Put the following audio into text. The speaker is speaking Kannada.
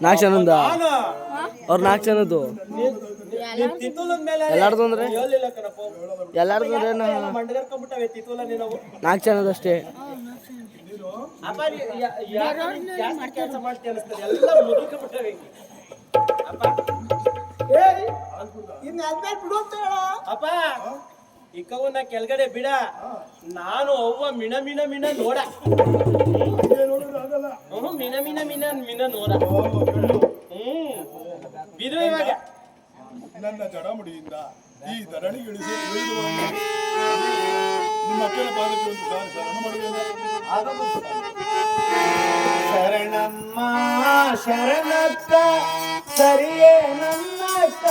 ನಾಲ್ಕು ಜನದ ಅವ್ರು 4 ಜನದ್ದು ಎಲ್ಲಾರ್ದು ಅಂದ್ರೆ ಎಲ್ಲಾರ್ದು ಅಂದ್ರೆ 4 ಜನದಷ್ಟೇ. ಅಪ್ಪ ಇಕ್ಕವನ್ನ ಕೆಳಗಡೆ ಬಿಡ, ನಾನು ಅವ್ವ ಮಿಣ ಮಿಣ ಮಿಣ ನೋಡ ಮಿಣ ಮಿಣ ಮಿಣ ಮಿಣ ನೋಡ ಬಿಡು. ಇವಾಗ ನನ್ನ ಜಡಮುಡಿಯಿಂದ ಈ ಧರಣಿಗೆ ನಿಮ್ಮ ಅಕ್ಕನ ಪಾದಕ್ಕೆ ಒಂದು ಶರಣ ಮಾಡುವುದಿಲ್ಲ. ಶರಣಮ್ಮ ಶರಣಕ್ಕ ಸರಿಯೇ ನನ್ನಕ್ಕ